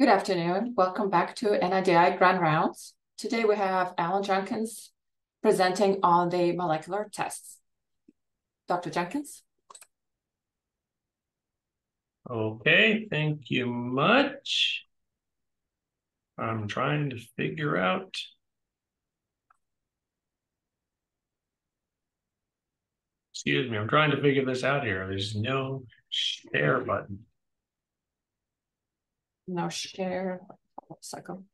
Good afternoon. Welcome back to NIDI Grand Rounds. Today we have Alan Junkins presenting on the molecular tests. Dr. Junkins. Okay, thank you much. I'm trying to figure out. Excuse me, I'm trying to figure this out here. There's no share button. No share. Hold on a second.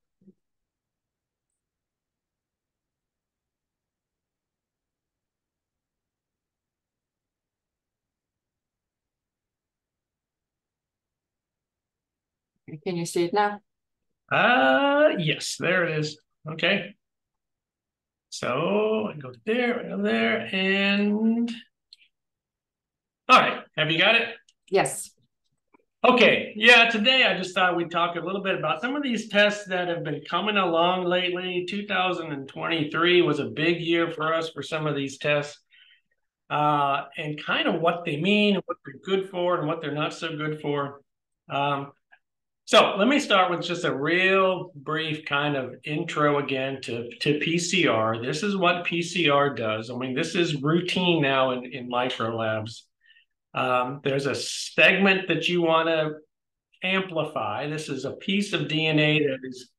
Can you see it now? Yes, there it is. Okay. So I go there, and all right. Have you got it? Yes. Okay, yeah, today I just thought we'd talk a little bit about some of these tests that have been coming along lately. 2023 was a big year for us for some of these tests. And kind of what they mean, what they're good for, and what they're not so good for. So let me start with just a real brief kind of intro again to PCR. This is what PCR does. I mean, this is routine now in micro labs. There's a segment that you want to amplify. This is a piece of DNA that is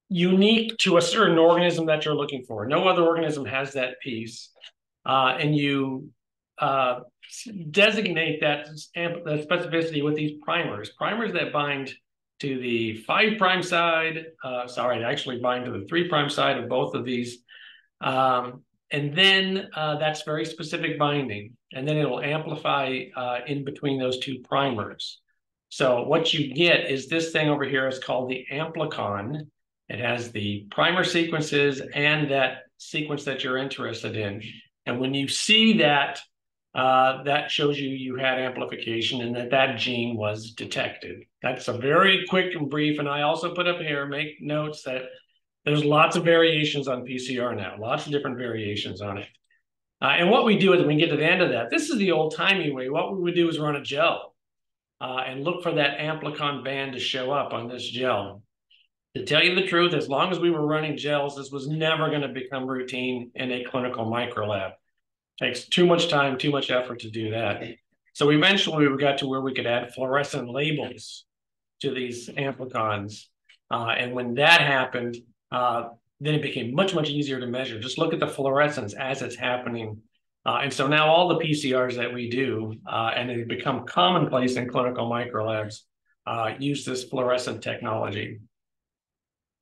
unique to a certain organism that you're looking for. No other organism has that piece. And you designate that specificity with these primers that bind to the 5' side. Sorry, actually bind to the 3' side of both of these. And then that's very specific binding. And then it'll amplify in between those two primers. So what you get is this thing over here is called the amplicon. It has the primer sequences and that sequence that you're interested in. And when you see that, that shows you had amplification and that gene was detected. That's a very quick and brief. And I also put up here, make notes that there's lots of variations on PCR now, lots of different variations on it. And what we do is when we get to the end of that, this is the old-timey way. What we would do is run a gel and look for that amplicon band to show up on this gel. To tell you the truth, as long as we were running gels, this was never going to become routine in a clinical microlab. Takes too much time, too much effort to do that. So eventually we got to where we could add fluorescent labels to these amplicons. And when that happened, then it became much, much easier to measure. Just look at the fluorescence as it's happening. And so now all the PCRs that we do, and they become commonplace in clinical microlabs, use this fluorescent technology.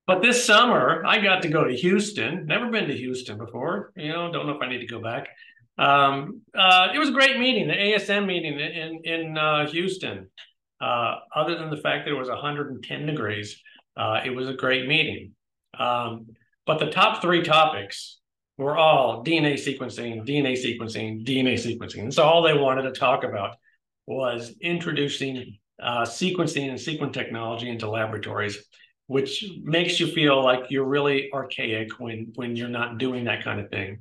But this summer, I got to go to Houston. Never been to Houston before. Don't know if I need to go back. It was a great meeting, the ASM meeting in Houston. Other than the fact that it was 110 degrees, it was a great meeting. But the top three topics were all DNA sequencing, DNA sequencing, DNA sequencing. And so all they wanted to talk about was introducing sequencing and sequence technology into laboratories, which makes you feel like you're really archaic when you're not doing that kind of thing.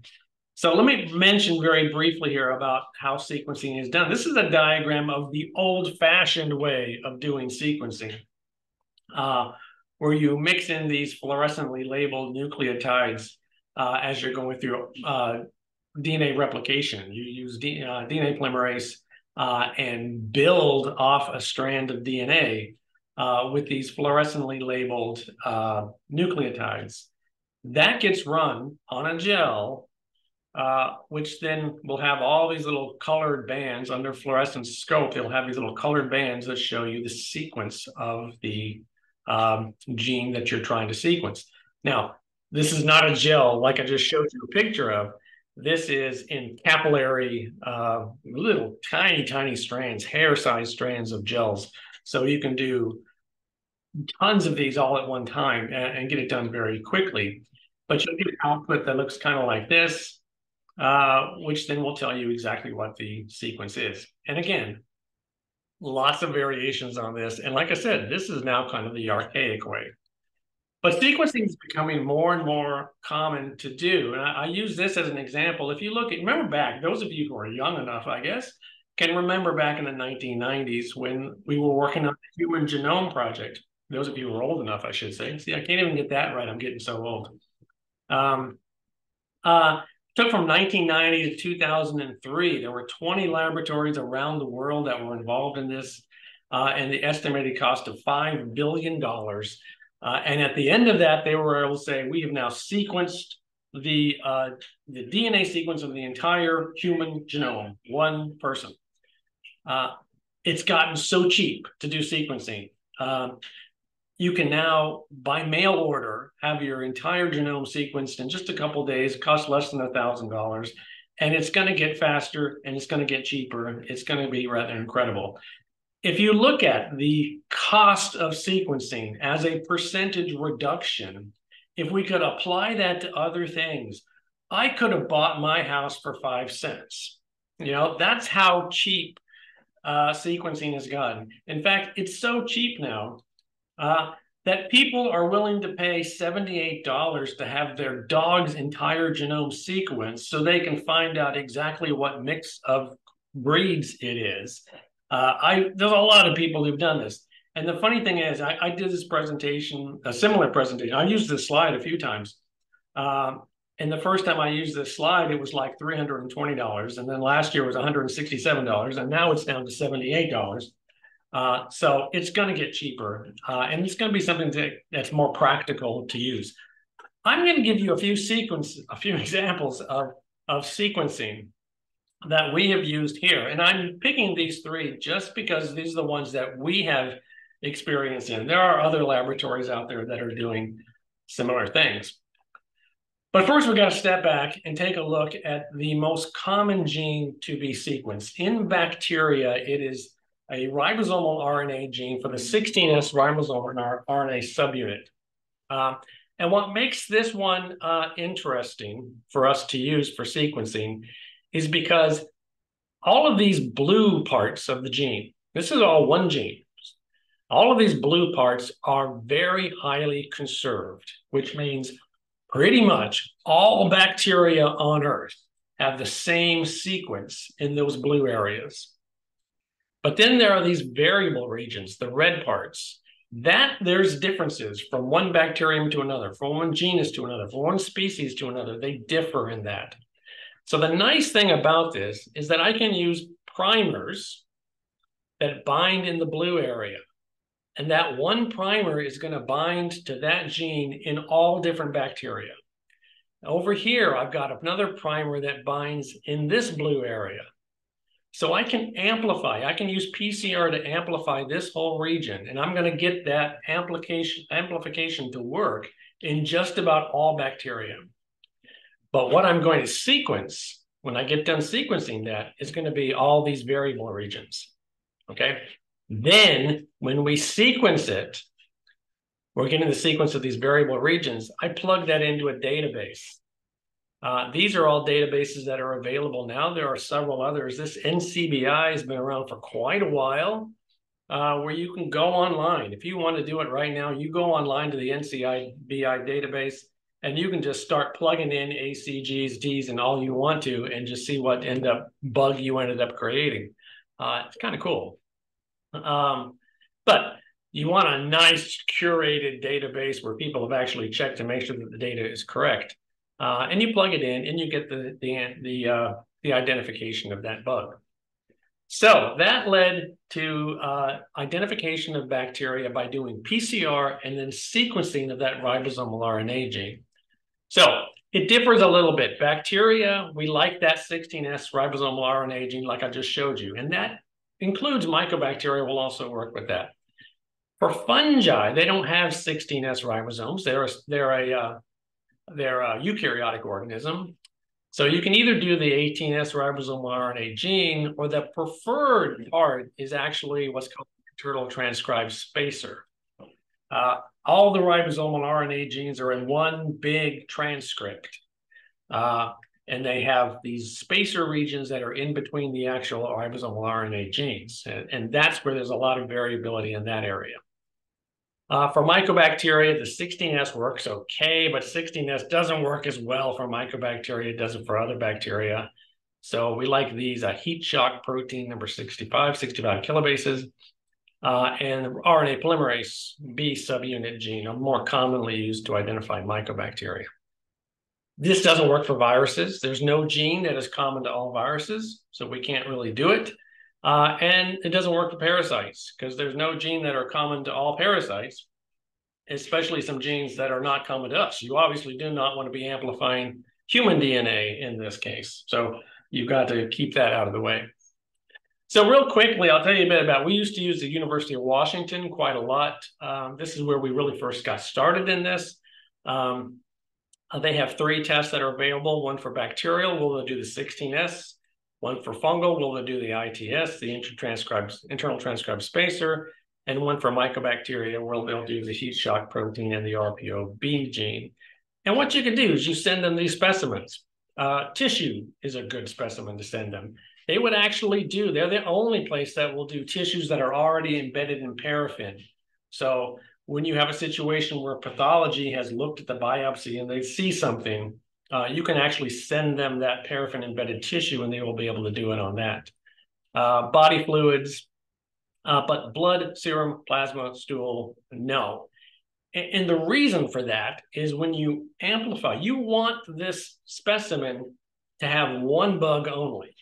So let me mention very briefly here about how sequencing is done. This is a diagram of the old-fashioned way of doing sequencing, where you mix in these fluorescently labeled nucleotides as you're going through DNA replication. You use DNA polymerase and build off a strand of DNA with these fluorescently labeled nucleotides. That gets run on a gel, which then will have all these little colored bands under fluorescent scope. They'll have these little colored bands that show you the sequence of the gene that you're trying to sequence. Now, this is not a gel like I just showed you a picture of. This is in capillary, little tiny strands, hair-sized strands of gels. So you can do tons of these all at one time and get it done very quickly. But you'll get an output that looks kind of like this, which then will tell you exactly what the sequence is. And again, lots of variations on this. And like I said, this is now kind of the archaic way. But sequencing is becoming more and more common to do. And I use this as an example. If you look at, remember back, those of you who are young enough, I guess, can remember back in the 1990s when we were working on the Human Genome Project. Those of you who are old enough, I should say. See, I can't even get that right. I'm getting so old. Um, took from 1990 to 2003. There were 20 laboratories around the world that were involved in this, and the estimated cost of $5 billion. And at the end of that, they were able to say, we have now sequenced the DNA sequence of the entire human genome, one person. It's gotten so cheap to do sequencing. You can now, by mail order, have your entire genome sequenced in just a couple of days. It costs less than $1,000, and it's going to get faster, and it's going to get cheaper. It's going to be rather incredible. If you look at the cost of sequencing as a percentage reduction, if we could apply that to other things, I could have bought my house for 5 cents. You know, that's how cheap sequencing has gotten. In fact, it's so cheap now that people are willing to pay $78 to have their dog's entire genome sequenced so they can find out exactly what mix of breeds it is. There's a lot of people who've done this. And the funny thing is, I did this presentation, a similar presentation. I used this slide a few times. And the first time I used this slide, it was like $320. And then last year was $167. And now it's down to $78. So it's going to get cheaper, and it's going to be something that's more practical to use. I'm going to give you a few examples of sequencing that we have used here. And I'm picking these three just because these are the ones that we have experience in. There are other laboratories out there that are doing similar things. But first, we've got to step back and take a look at the most common gene to be sequenced. In bacteria, it is a ribosomal RNA gene for the 16S ribosomal RNA subunit. And what makes this one interesting for us to use for sequencing is because all of these blue parts of the gene, this is all one gene. All of these blue parts are very highly conserved, which means pretty much all bacteria on Earth have the same sequence in those blue areas. But then there are these variable regions, the red parts, that there's differences from one bacterium to another, from one genus to another, from one species to another. They differ in that. So the nice thing about this is that I can use primers that bind in the blue area. And that one primer is going to bind to that gene in all different bacteria. Over here, I've got another primer that binds in this blue area. So I can amplify, I can use PCR to amplify this whole region, and I'm going to get that amplification to work in just about all bacteria. But what I'm going to sequence, when I get done sequencing that, is going to be all these variable regions, okay? Then when we sequence it, we're getting the sequence of these variable regions. I plug that into a database. These are all databases that are available now. There are several others. This NCBI has been around for quite a while, where you can go online. If you want to do it right now, you go online to the NCBI database, and you can just start plugging in ACGs, Ds, and all you want to, and just see what bug you ended up creating. It's kind of cool. But you want a nice curated database where people have actually checked to make sure that the data is correct. And you plug it in and you get the identification of that bug. So that led to identification of bacteria by doing PCR and then sequencing of that ribosomal RNA gene. So it differs a little bit. Bacteria, we like that 16S ribosomal RNA gene like I just showed you. And that includes mycobacteria will also work with that. For fungi, they don't have 16S ribosomes. They're a eukaryotic organism. So you can either do the 18S ribosomal RNA gene, or the preferred part is actually what's called turtle transcribed spacer. All the ribosomal RNA genes are in one big transcript. And they have these spacer regions that are in between the actual ribosomal RNA genes. And that's where there's a lot of variability in that area. For mycobacteria, the 16S works okay, but 16S doesn't work as well for mycobacteria. It does it for other bacteria. So we like these heat shock protein number 65 kilobases, and RNA polymerase B subunit gene are more commonly used to identify mycobacteria. This doesn't work for viruses. There's no gene that is common to all viruses, so we can't really do it. And it doesn't work for parasites because there's no gene that are common to all parasites, especially some genes that are not common to us. You obviously do not want to be amplifying human DNA in this case. So you've got to keep that out of the way. So real quickly, I'll tell you a bit about, we used to use the University of Washington quite a lot. This is where we really first got started in this. They have 3 tests that are available, one for bacterial, we'll do the 16S, one for fungal, we'll do the ITS, the internal transcribed spacer, and one for mycobacteria, where they'll do the heat shock protein and the RPO-B gene. And what you can do is you send them these specimens. Tissue is a good specimen to send them. They would actually they're the only place that will do tissues that are already embedded in paraffin. So when you have a situation where pathology has looked at the biopsy and they see something, you can actually send them that paraffin embedded tissue and they will be able to do it on that. Body fluids, but blood, serum, plasma, stool, no. And the reason for that is when you amplify, you want this specimen to have one bug only.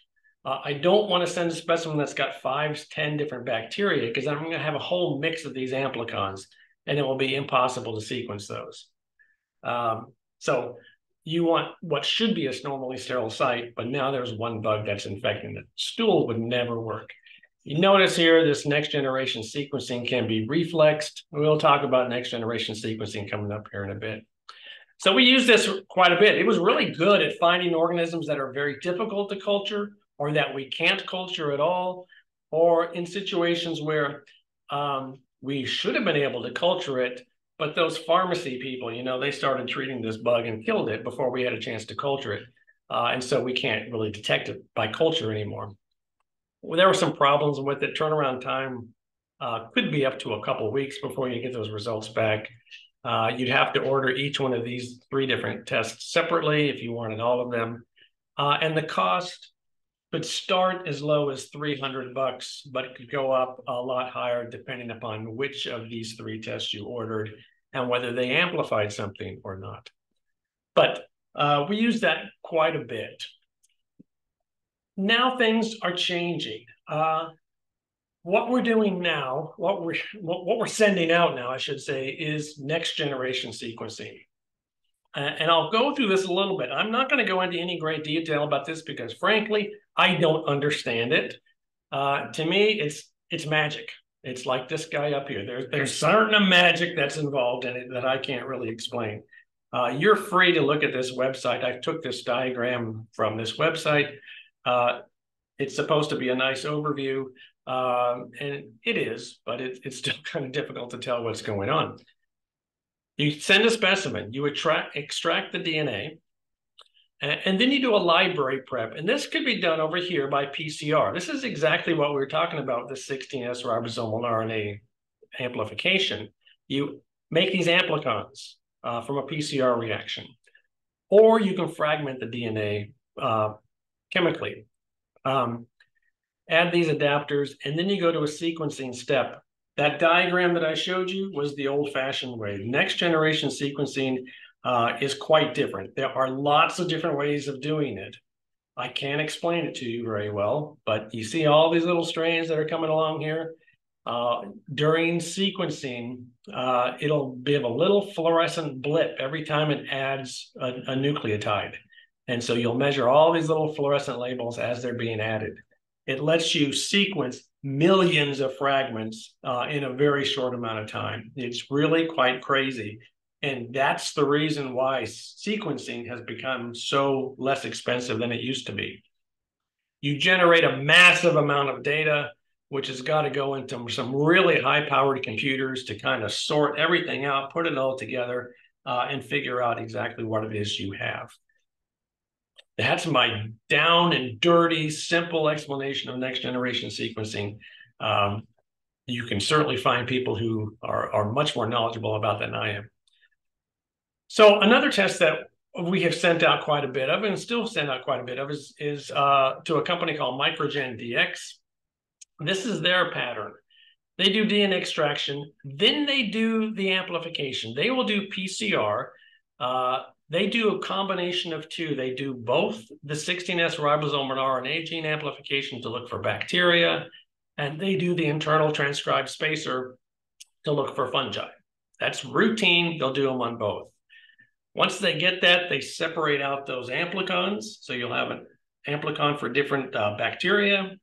I don't want to send a specimen that's got 5 to 10 different bacteria because I'm going to have a whole mix of these amplicons and it will be impossible to sequence those. So you want what should be a normally sterile site, but now there's one bug that's infecting it. Stool would never work. You notice here, this next generation sequencing can be reflexed. We'll talk about next generation sequencing coming up here in a bit. So we use this quite a bit. It was really good at finding organisms that are very difficult to culture or that we can't culture at all, or in situations where we should have been able to culture it, but those pharmacy people, they started treating this bug and killed it before we had a chance to culture it. And so we can't really detect it by culture anymore. Well, there were some problems with it. Turnaround time could be up to a couple of weeks before you get those results back. You'd have to order each one of these 3 different tests separately if you wanted all of them. And the cost could start as low as $300, but it could go up a lot higher depending upon which of these 3 tests you ordered and whether they amplified something or not. But we use that quite a bit. Now things are changing. What we're doing now, what we're sending out now, I should say, is next generation sequencing. And I'll go through this a little bit. I'm not going to go into any great detail about this because, frankly, I don't understand it. To me, it's magic. It's like this guy up here. There's certain magic that's involved in it that I can't really explain. You're free to look at this website. I took this diagram from this website. It's supposed to be a nice overview, and it is, but it's still kind of difficult to tell what's going on. You send a specimen, you extract the DNA, and then you do a library prep. And this could be done over here by PCR. This is exactly what we were talking about with the 16S ribosomal RNA amplification. You make these amplicons from a PCR reaction, or you can fragment the DNA chemically. Add these adapters, and then you go to a sequencing step. That diagram that I showed you was the old-fashioned way. Next generation sequencing is quite different. There are lots of different ways of doing it. I can't explain it to you very well, but you see all these little strands that are coming along here? During sequencing, it'll give a little fluorescent blip every time it adds a nucleotide. And so you'll measure all these little fluorescent labels as they're being added. It lets you sequence millions of fragments in a very short amount of time. It's really quite crazy. And that's the reason why sequencing has become so less expensive than it used to be. You generate a massive amount of data, which has got to go into some really high-powered computers to kind of sort everything out, put it all together, and figure out exactly what it is you have. That's my down and dirty, simple explanation of next generation sequencing. You can certainly find people who are much more knowledgeable about that than I am. So another test that we have sent out quite a bit of, and still send out quite a bit of, is to a company called Microgen DX. This is their pattern. They do DNA extraction, then they do the amplification. They will do PCR. They do a combination of two. They do both the 16S ribosomal RNA gene amplification to look for bacteria, and they do the internal transcribed spacer to look for fungi. That's routine. They'll do them on both. Once they get that, they separate out those amplicons. So you'll have an amplicon for different bacteria.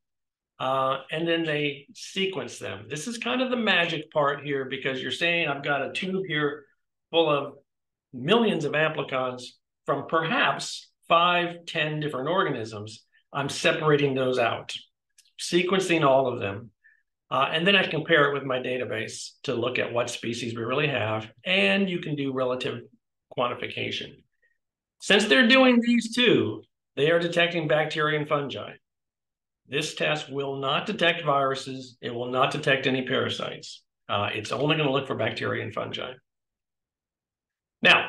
And then they sequence them. This is kind of the magic part here, because you're saying I've got a tube here full of millions of amplicons from perhaps 5, 10 different organisms. I'm separating those out, sequencing all of them. And then I compare it with my database to look at what species we really have, and you can do relative quantification. Since they're doing these two, they are detecting bacteria and fungi. This test will not detect viruses. It will not detect any parasites. It's only going to look for bacteria and fungi. Now,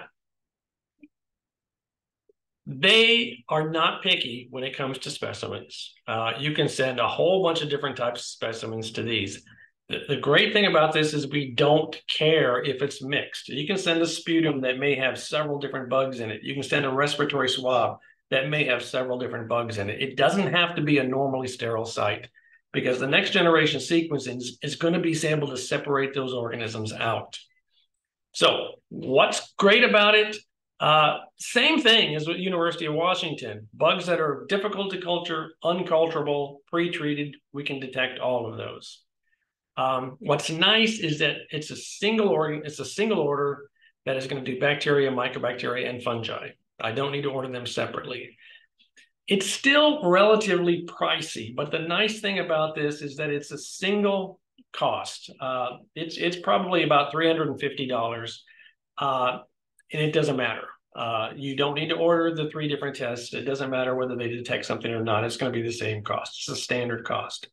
they are not picky when it comes to specimens. You can send a whole bunch of different types of specimens to these. The great thing about this is we don't care if it's mixed. You can send a sputum that may have several different bugs in it. You can send a respiratory swab that may have several different bugs in it. It doesn't have to be a normally sterile site, because the next generation sequencing is going to be able to separate those organisms out. So what's great about it? Same thing as with University of Washington. Bugs that are difficult to culture, unculturable, pre-treated, we can detect all of those. What's nice is that it's a single organ, it's a single order that is going to do bacteria, mycobacteria, and fungi. I don't need to order them separately. It's still relatively pricey, but the nice thing about this is that it's a single cost. It's probably about $350, and it doesn't matter. You don't need to order the 3 different tests. It doesn't matter whether they detect something or not. It's going to be the same cost. It's a standard cost.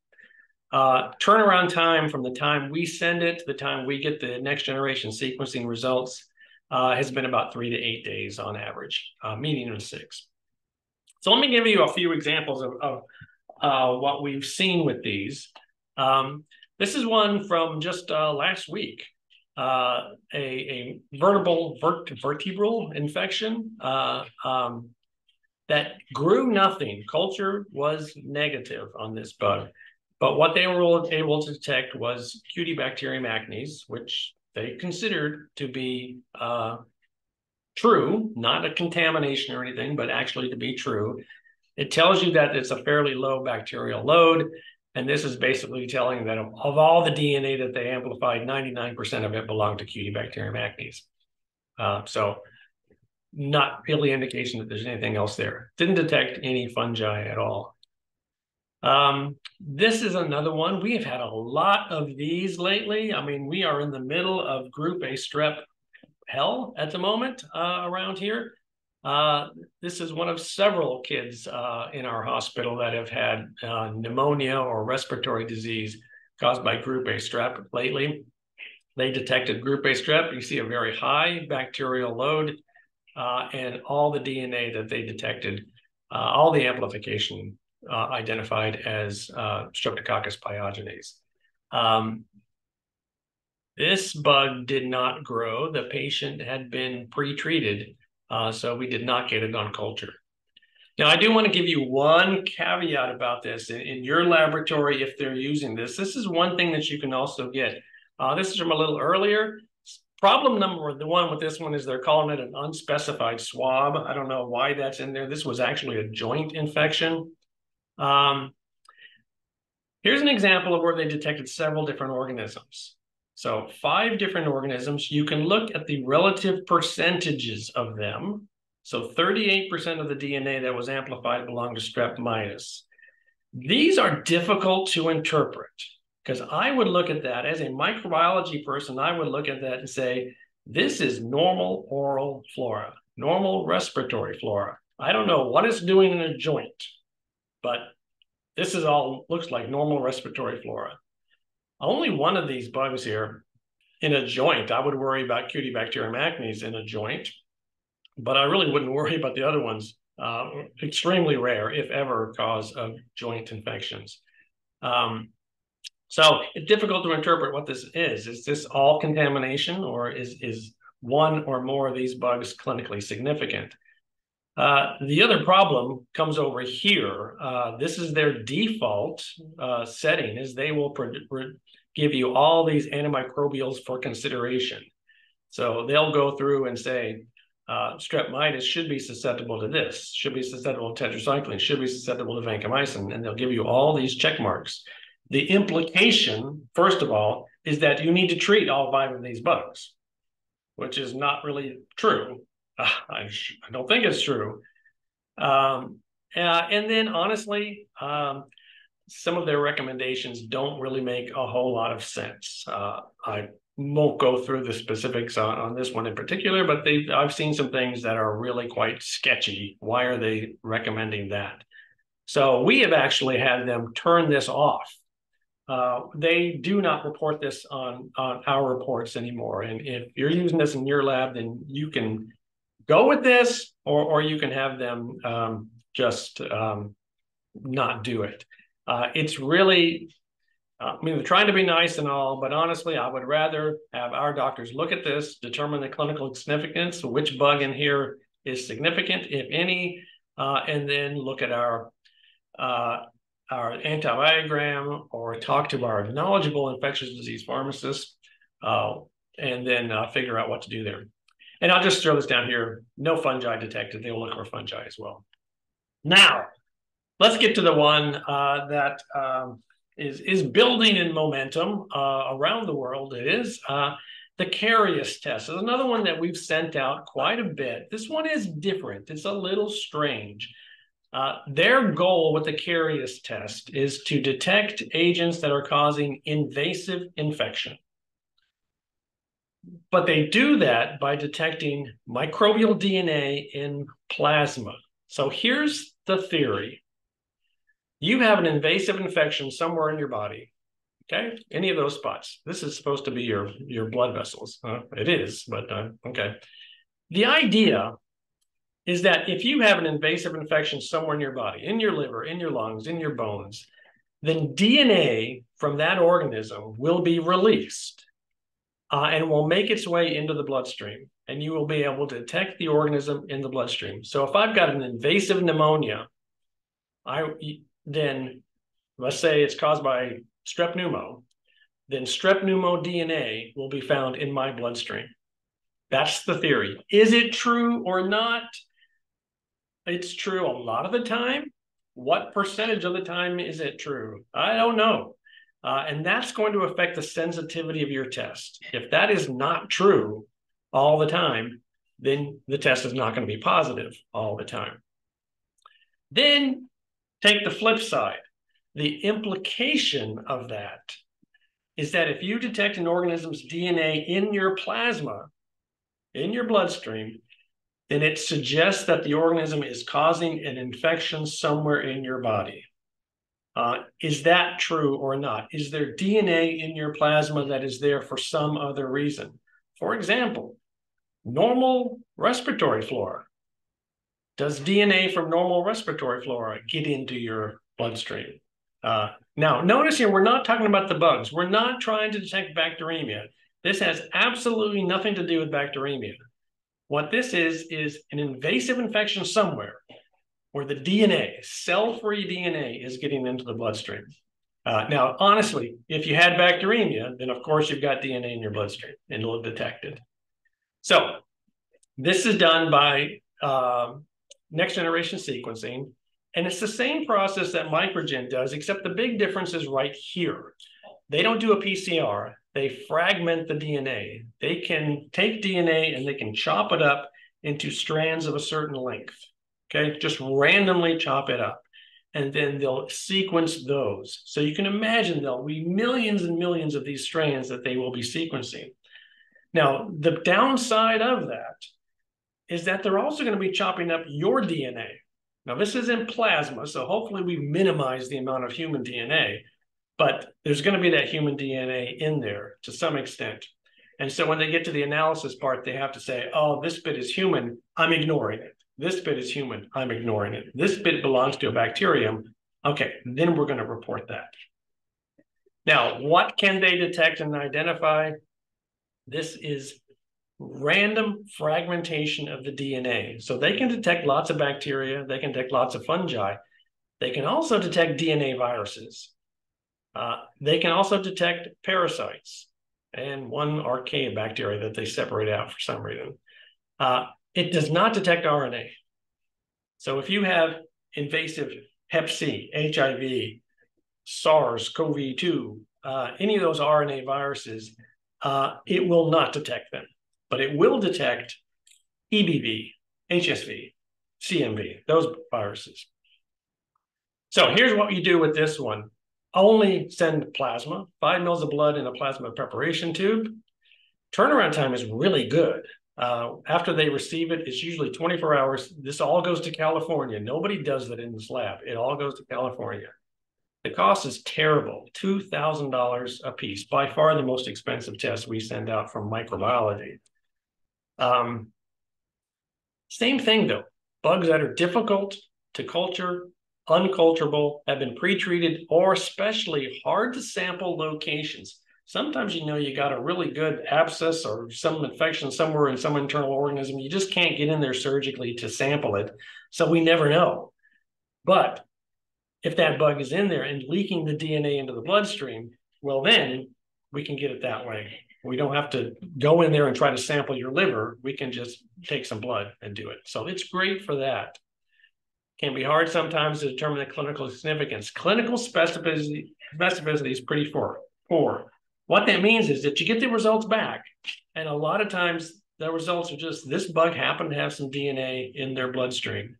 Turnaround time from the time we send it to the time we get the next generation sequencing results has been about 3 to 8 days on average, median of 6. So let me give you a few examples of what we've seen with these. This is one from just last week, a vertebral infection that grew nothing. Culture was negative on this bug. But what they were able to detect was Cutibacterium acnes, which they considered to be true, not a contamination or anything, but actually to be true. It tells you that it's a fairly low bacterial load. And this is basically telling that of all the DNA that they amplified, 99% of it belonged to Cutibacterium acnes. So not really indication that there's anything else there. Didn't detect any fungi at all. This is another one. We have had a lot of these lately. I mean, we are in the middle of group A strep hell at the moment around here. This is one of several kids in our hospital that have had pneumonia or respiratory disease caused by group A strep lately. They detected group A strep. You see a very high bacterial load, and all the DNA that they detected, all the amplification identified as Streptococcus pyogenes. This bug did not grow. The patient had been pre-treated, so we did not get it on culture. Now, I do want to give you one caveat about this. In your laboratory, if they're using this, this is one thing that you can also get. This is from a little earlier. Problem number 1 with this one is they're calling it an unspecified swab. I don't know why that's in there. This was actually a joint infection. Here's an example of where they detected several different organisms. So 5 different organisms. You can look at the relative percentages of them. So 38% of the DNA that was amplified belonged to Strep mitis. These are difficult to interpret, because I would look at that as a microbiology person. I would look at that and say, this is normal oral flora, normal respiratory flora. I don't know what it's doing in a joint, but this is all looks like normal respiratory flora. Only one of these bugs here in a joint. I would worry about Cutibacterium acnes in a joint. but I really wouldn't worry about the other ones. Extremely rare, if ever, cause of joint infections. So it's difficult to interpret what this is. Is this all contamination, or is one or more of these bugs clinically significant? The other problem comes over here. This is their default setting, is they will give you all these antimicrobials for consideration. So they'll go through and say, strep mitis should be susceptible to this, should be susceptible to tetracycline, should be susceptible to vancomycin, and they'll give you all these check marks. The implication, first of all, is that you need to treat all 5 of these bugs, which is not really true. I don't think it's true. And then honestly, some of their recommendations don't really make a whole lot of sense. I won't go through the specifics on this one in particular, but I've seen some things that are really quite sketchy. Why are they recommending that? So we have actually had them turn this off. They do not report this on our reports anymore. And if you're using this in your lab, then you can go with this, or you can have them just not do it. It's really, I mean, they're trying to be nice and all, but honestly, I would rather have our doctors look at this, determine the clinical significance, which bug in here is significant, if any, and then look at our antibiogram, or talk to our knowledgeable infectious disease pharmacist, and then figure out what to do there. And I'll just throw this down here. No fungi detected. They will look for fungi as well. Now, let's get to the one that is building in momentum around the world. It is the Carious test. It's another one that we've sent out quite a bit. This one is different. It's a little strange. Their goal with the Carious test is to detect agents that are causing invasive infection. But they do that by detecting microbial DNA in plasma. So here's the theory. You have an invasive infection somewhere in your body, okay? Any of those spots. This is supposed to be your blood vessels. It is, but okay. The idea is that if you have an invasive infection somewhere in your body, in your liver, in your lungs, in your bones, then DNA from that organism will be released and will make its way into the bloodstream, and you will be able to detect the organism in the bloodstream. So if I've got an invasive pneumonia, then let's say it's caused by strep pneumo, then strep pneumo DNA will be found in my bloodstream. That's the theory. Is it true or not? It's true a lot of the time. What percentage of the time is it true? I don't know. And that's going to affect the sensitivity of your test. If that is not true all the time, then the test is not going to be positive all the time. Then take the flip side. The implication of that is that if you detect an organism's DNA in your plasma, in your bloodstream, then it suggests that the organism is causing an infection somewhere in your body. Is that true or not? Is there DNA in your plasma that is there for some other reason? For example, normal respiratory flora. Does DNA from normal respiratory flora get into your bloodstream? Now, notice here, we're not talking about the bugs. We're not trying to detect bacteremia. This has absolutely nothing to do with bacteremia. What this is an invasive infection somewhere where the DNA, cell-free DNA, is getting into the bloodstream. Now, honestly, if you had bacteremia, then of course you've got DNA in your bloodstream and it'll detect it. So this is done by next generation sequencing, and it's the same process that Microgen does, except the big difference is right here. They don't do a PCR. They fragment the DNA. They can take DNA and they can chop it up into strands of a certain length. Okay, just randomly chop it up. And then they'll sequence those. So you can imagine there'll be millions and millions of these strands that they will be sequencing. Now, the downside of that is that they're also going to be chopping up your DNA. Now, this is in plasma, so hopefully we minimize the amount of human DNA, but there's going to be that human DNA in there to some extent. And so when they get to the analysis part, they have to say, oh, this bit is human, I'm ignoring it. This bit is human, I'm ignoring it. This bit belongs to a bacterium. Okay, then we're going to report that. Now, what can they detect and identify? This is random fragmentation of the DNA. So they can detect lots of bacteria, they can detect lots of fungi. They can also detect DNA viruses. They can also detect parasites and one archaea bacteria that they separate out for some reason. It does not detect RNA. So if you have invasive Hep C, HIV, SARS-CoV-2, any of those RNA viruses, it will not detect them, but it will detect EBV, HSV, CMV, those viruses. So here's what you do with this one. Only send plasma, 5 mils of blood in a plasma preparation tube. Turnaround time is really good. After they receive it, it's usually 24 hours. This all goes to California. Nobody does that in this lab. It all goes to California. The cost is terrible, $2,000 a piece, by far the most expensive test we send out from microbiology. Same thing though, bugs that are difficult to culture, unculturable, have been pre-treated, or especially hard to sample locations. Sometimes you got a really good abscess or some infection somewhere in some internal organism. You just can't get in there surgically to sample it. So we never know. But if that bug is in there and leaking the DNA into the bloodstream, well, then we can get it that way. We don't have to go in there and try to sample your liver. We can just take some blood and do it. So it's great for that. Can be hard sometimes to determine the clinical significance. Clinical specificity is pretty poor. What that means is that you get the results back, and a lot of times the results are just this bug happened to have some DNA in their bloodstream,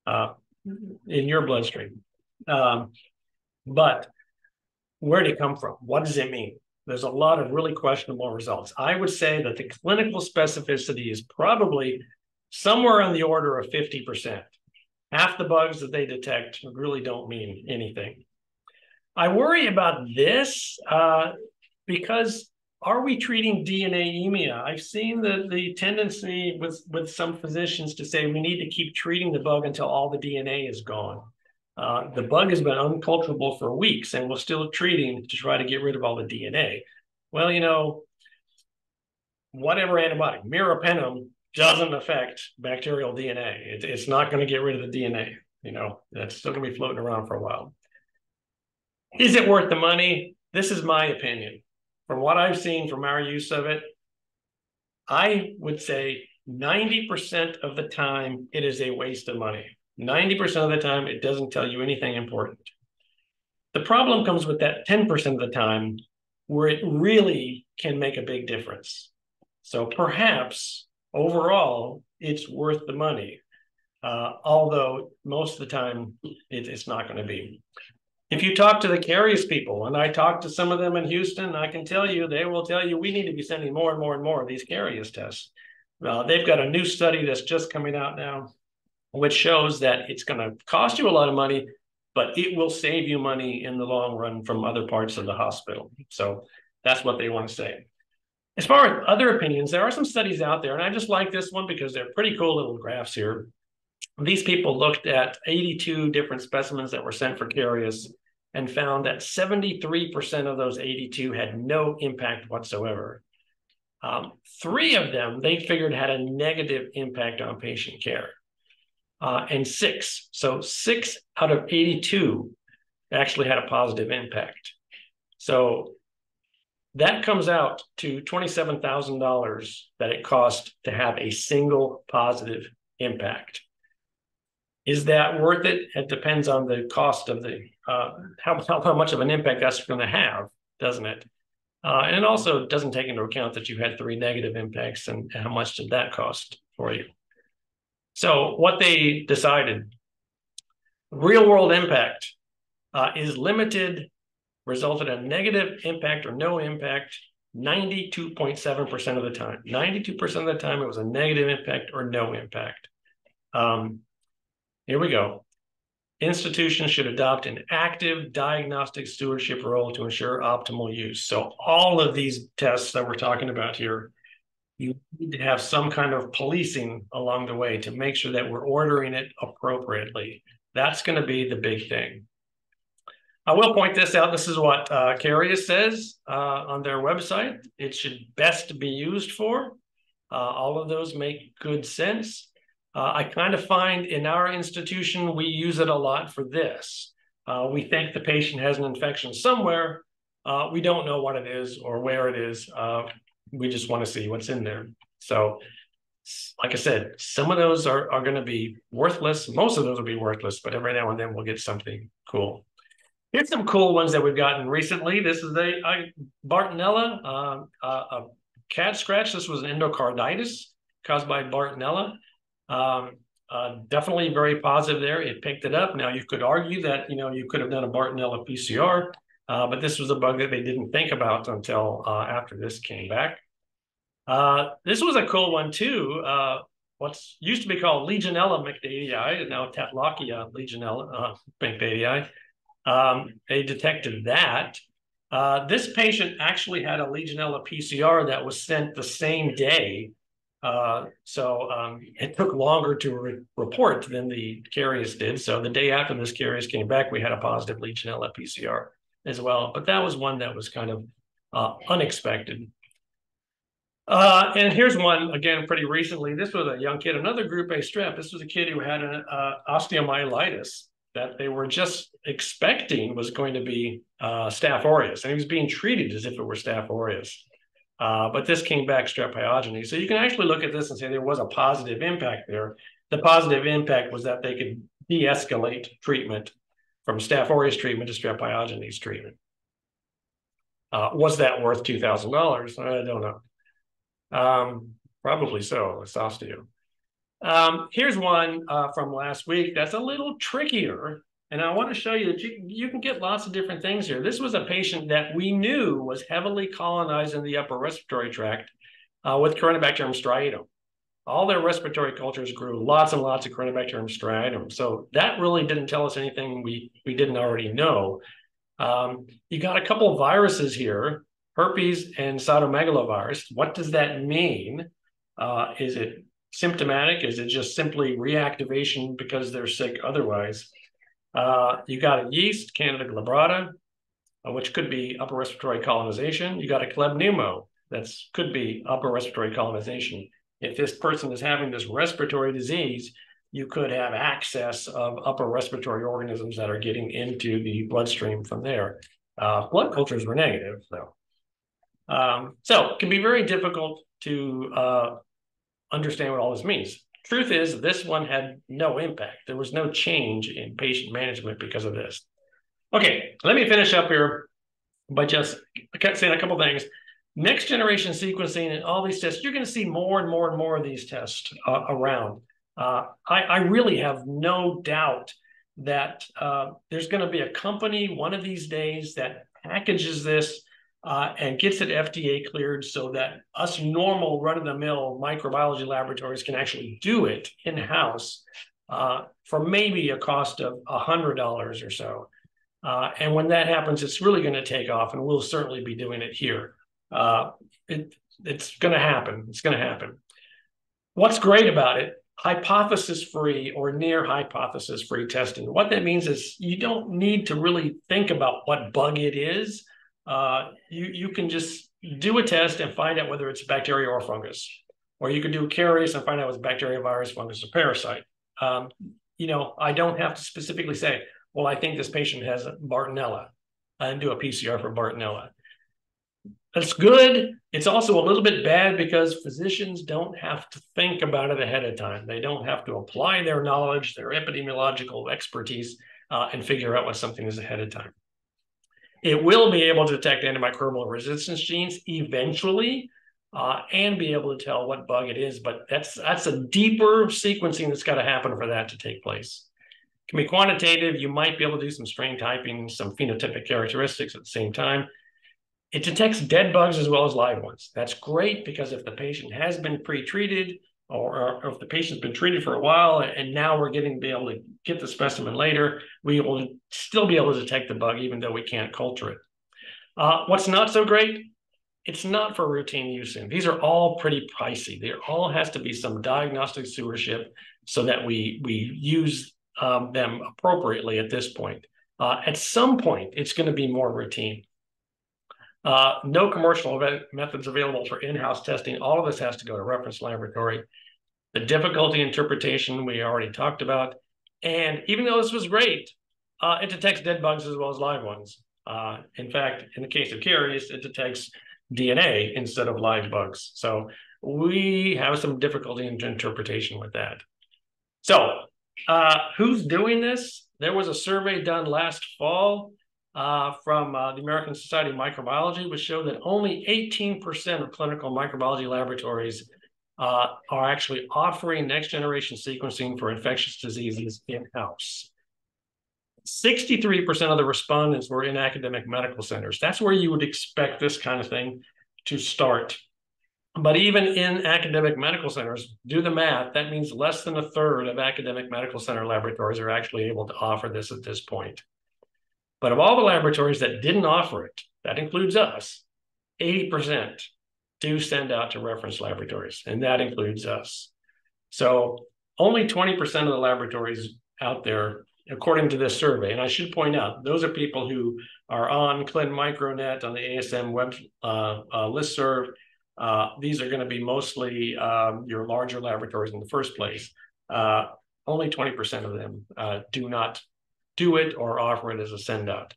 in your bloodstream. But where did it come from? What does it mean? There's a lot of really questionable results. I would say that the clinical specificity is probably somewhere on the order of 50%. Half the bugs that they detect really don't mean anything. I worry about this because are we treating DNA-emia? I've seen the tendency with some physicians to say we need to keep treating the bug until all the DNA is gone. The bug has been unculturable for weeks and we're still treating to try to get rid of all the DNA. Well, whatever antibiotic, meropenem, doesn't affect bacterial DNA. It's not going to get rid of the DNA. That's still going to be floating around for a while. Is it worth the money? This is my opinion. From what I've seen from our use of it, I would say 90% of the time it is a waste of money. 90% of the time it doesn't tell you anything important. The problem comes with that 10% of the time where it really can make a big difference. So perhaps overall, it's worth the money, although most of the time it's not going to be. If you talk to the Carious people, and I talk to some of them in Houston, I can tell you, they will tell you we need to be sending more and more and more of these Carious tests. They've got a new study that's just coming out now, which shows that it's going to cost you a lot of money, but it will save you money in the long run from other parts of the hospital. So that's what they want to say. As far as other opinions, there are some studies out there, and I just like this one because they're pretty cool little graphs here. These people looked at 82 different specimens that were sent for Carious and found that 73% of those 82 had no impact whatsoever. 3 of them, they figured had a negative impact on patient care. And 6 out of 82 actually had a positive impact. So that comes out to $27,000 that it cost to have a single positive impact. Is that worth it? It depends on the cost of the, how much of an impact that's going to have, doesn't it? And it also doesn't take into account that you had 3 negative impacts and how much did that cost for you. So what they decided, real world impact is limited, resulted in negative impact or no impact 92.7% of the time. 92% of the time it was a negative impact or no impact. Here we go. Institutions should adopt an active diagnostic stewardship role to ensure optimal use. So all of these tests that we're talking about here, you need to have some kind of policing along the way to make sure that we're ordering it appropriately. That's going to be the big thing. I will point this out. This is what Carius says on their website. It should best be used for. All of those make good sense. I kind of find in our institution, we use it a lot for this. We think the patient has an infection somewhere. We don't know what it is or where it is. We just want to see what's in there. So, like I said, some of those are going to be worthless. Most of those will be worthless, but every now and then we'll get something cool. Here's some cool ones that we've gotten recently. This is a Bartonella, a cat scratch. This was an endocarditis caused by Bartonella. Definitely very positive there. It picked it up. Now, you could argue that, you could have done a Bartonella PCR, but this was a bug that they didn't think about until after this came back. This was a cool one, too. What's used to be called Legionella McDadii, and now Tatlochia Legionella McDadii. They detected that. This patient actually had a Legionella PCR that was sent the same day. So it took longer to report than the Carius did. So the day after this Carius came back, we had a positive Legionella PCR as well. But that was one that was kind of unexpected. And here's one, again, pretty recently. This was a young kid, another group A strep. This was a kid who had an osteomyelitis that they were just expecting was going to be Staph aureus. And he was being treated as if it were Staph aureus. But this came back strep pyogeny. So you can actually look at this and say there was a positive impact there. The positive impact was that they could de-escalate treatment from Staph aureus treatment to strep pyogenes treatment. Was that worth $2,000? I don't know. Probably so. It's osteo. Here's one from last week that's a little trickier. And I want to show you that you can get lots of different things here. This was a patient that we knew was heavily colonized in the upper respiratory tract with Corynebacterium striatum. All their respiratory cultures grew lots and lots of Corynebacterium striatum. So that really didn't tell us anything we didn't already know. You got a couple of viruses here, herpes and cytomegalovirus. What does that mean? Is it symptomatic? Is it just simply reactivation because they're sick otherwise? You got a yeast, Candida glabrata, which could be upper respiratory colonization. You got a Klebpneumo, that could be upper respiratory colonization. If this person is having this respiratory disease, you could have access of upper respiratory organisms that are getting into the bloodstream from there. Blood cultures were negative, though. So it can be very difficult to understand what all this means. Truth is, this one had no impact. There was no change in patient management because of this. Okay, let me finish up here by just saying a couple things. Next generation sequencing and all these tests, you're going to see more and more and more of these tests around. I really have no doubt that there's going to be a company one of these days that packages this and gets it FDA cleared so that us normal run-of-the-mill microbiology laboratories can actually do it in-house for maybe a cost of $100 or so. And when that happens, it's really going to take off, and we'll certainly be doing it here. It's going to happen. It's going to happen. What's great about it? Hypothesis-free or near hypothesis-free testing. What that means is you don't need to really think about what bug it is. You can just do a test and find out whether it's bacteria or fungus, or you can do a Carius and find out if it's bacteria, virus, fungus, or parasite. I don't have to specifically say, well, I think this patient has Bartonella, and do a PCR for Bartonella. That's good. It's also a little bit bad because physicians don't have to think about it ahead of time. They don't have to apply their knowledge, their epidemiological expertise, and figure out what something is ahead of time. It will be able to detect antimicrobial resistance genes eventually and be able to tell what bug it is. But that's a deeper sequencing that's got to happen for that to take place. It can be quantitative. You might be able to do some strain typing, some phenotypic characteristics at the same time. It detects dead bugs as well as live ones. That's great because if the patient has been pre-treated, or if the patient's been treated for a while and now we're getting to be able to get the specimen later, we will still be able to detect the bug even though we can't culture it. What's not so great? It's not for routine use. These are all pretty pricey. There all has to be some diagnostic stewardship so that we use them appropriately at this point. At some point, it's going to be more routine. No commercial methods available for in-house testing. All of this has to go to reference laboratory. The difficulty interpretation we already talked about. And even though this was great, it detects dead bugs as well as live ones. In fact, in the case of caries, it detects DNA instead of live bugs. So we have some difficulty in interpretation with that. So who's doing this? There was a survey done last fall from the American Society of Microbiology, which showed that only 18% of clinical microbiology laboratories are actually offering next-generation sequencing for infectious diseases in-house. 63% of the respondents were in academic medical centers. That's where you would expect this kind of thing to start. But even in academic medical centers, do the math, that means less than a third of academic medical center laboratories are actually able to offer this at this point. But of all the laboratories that didn't offer it, that includes us, 80% do send out to reference laboratories, and that includes us. So only 20% of the laboratories out there, according to this survey, and I should point out, those are people who are on ClinMicroNet, on the ASM web listserv. These are going to be mostly your larger laboratories in the first place. Only 20% of them do not do it or offer it as a send-out.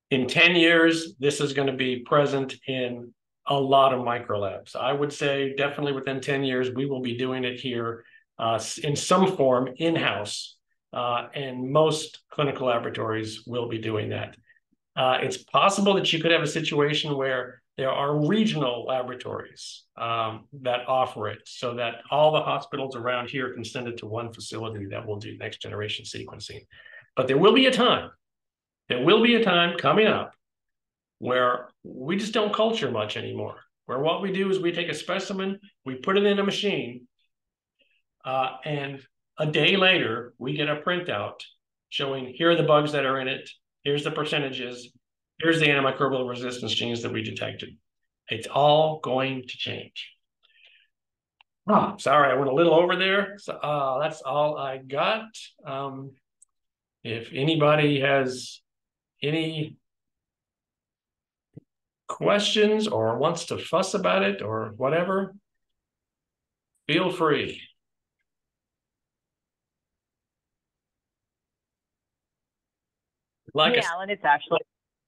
In 10 years, this is going to be present in a lot of microlabs. I would say definitely within 10 years, we will be doing it here in some form in-house, and most clinical laboratories will be doing that. It's possible that you could have a situation where there are regional laboratories that offer it so that all the hospitals around here can send it to one facility that will do next generation sequencing. But there will be a time coming up where we just don't culture much anymore, where what we do is we take a specimen, we put it in a machine, and a day later, we get a printout showing here are the bugs that are in it, here's the percentages, here's the antimicrobial resistance genes that we detected. It's all going to change. Oh, sorry, I went a little over there. So that's all I got. If anybody has any questions or wants to fuss about it or whatever, feel free. Hey, Alan, it's Ashley.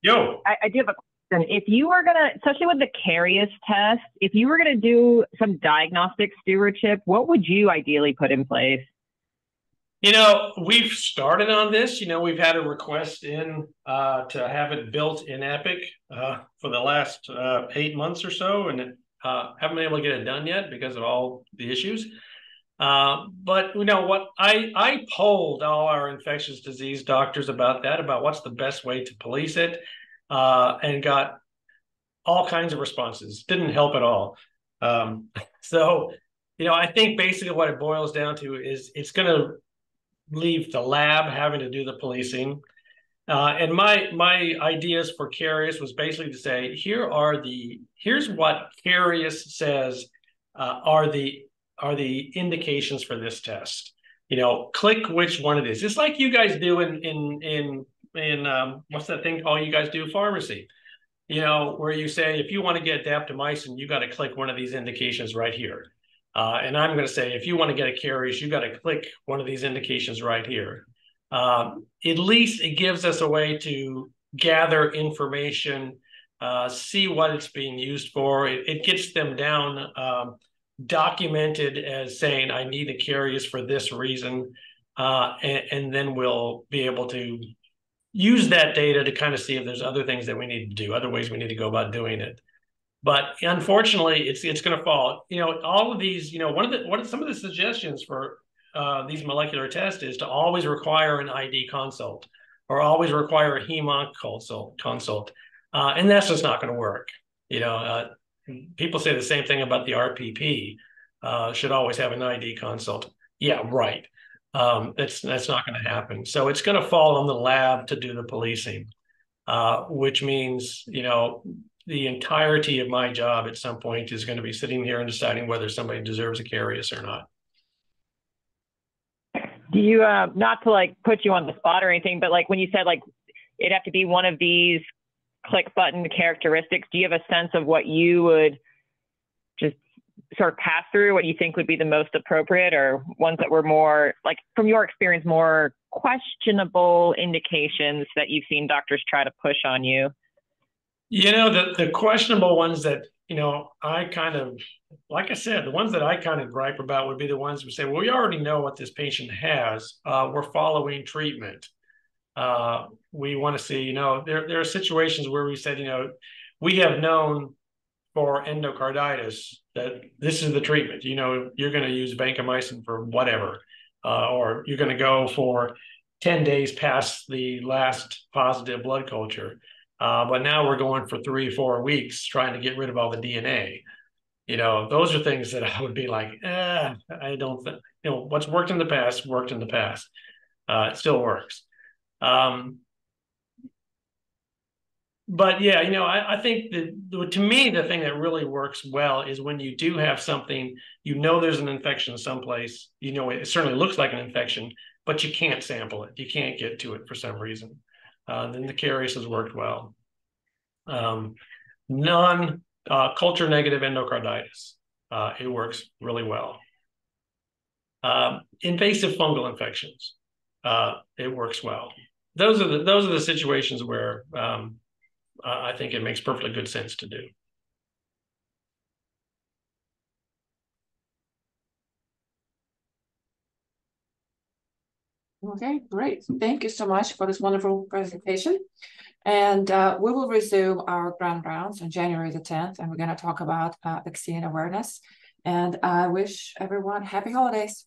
Yo. I do have a question. If you were going to, especially with the caries test, if you were going to do some diagnostic stewardship, what would you ideally put in place? You know, we've started on this. You know, we've had a request in to have it built in Epic for the last 8 months or so, and haven't been able to get it done yet because of all the issues. But you know what? I polled all our infectious disease doctors about that, about what's the best way to police it, and got all kinds of responses. Didn't help at all. So, you know, I think basically what it boils down to is it's going to leave the lab having to do the policing. And my ideas for caries was basically to say, here's what caries says are the indications for this test. You know, click which one it is. It's like you guys do in what's that thing called you guys do, pharmacy. You know, where you say, if you want to get daptomycin, you got to click one of these indications right here. And I'm going to say, if you want to get a caries, you got to click one of these indications right here. At least it gives us a way to gather information, see what it's being used for. It gets them down documented as saying, I need a caries for this reason. And then we'll be able to use that data to kind of see if there's other things that we need to do, other ways we need to go about doing it. But unfortunately, it's going to fall. You know, all of these. You know, what are some of the suggestions for these molecular tests is to always require an ID consult or always require a hem-onc consult, and that's just not going to work. You know, people say the same thing about the RPP. should always have an ID consult. Yeah, right. That's not going to happen. So it's going to fall on the lab to do the policing, which means, you know, the entirety of my job at some point is going to be sitting here and deciding whether somebody deserves a Carious or not. Do you, not to like put you on the spot or anything, but like when you said like it'd have to be one of these click button characteristics, do you have a sense of what you would just sort of pass through, what you think would be the most appropriate, or ones that were more, like from your experience, more questionable indications that you've seen doctors try to push on you? You know, the questionable ones that, you know, I kind of, like I said, the ones that I kind of gripe about would be the ones who say, well, we already know what this patient has. We're following treatment. We want to see, you know, there are situations where we said, you know, we have known for endocarditis that this is the treatment. You know, you're going to use vancomycin for whatever, or you're going to go for 10 days past the last positive blood culture. But now we're going for 3-4 weeks trying to get rid of all the DNA. You know, those are things that I would be like, I don't think, you know, what's worked in the past worked in the past. It still works. But yeah, you know, I think that to me, the thing that really works well is when you do have something, you know, there's an infection someplace, you know, it certainly looks like an infection, but you can't sample it. You can't get to it for some reason. Then the Carious has worked well. Non-culture negative endocarditis, it works really well. Invasive fungal infections, it works well. Those are the situations where I think it makes perfectly good sense to do. Okay, great. Thank you so much for this wonderful presentation. And we will resume our grand rounds on January the 10th, and we're going to talk about vaccine awareness. And I wish everyone happy holidays.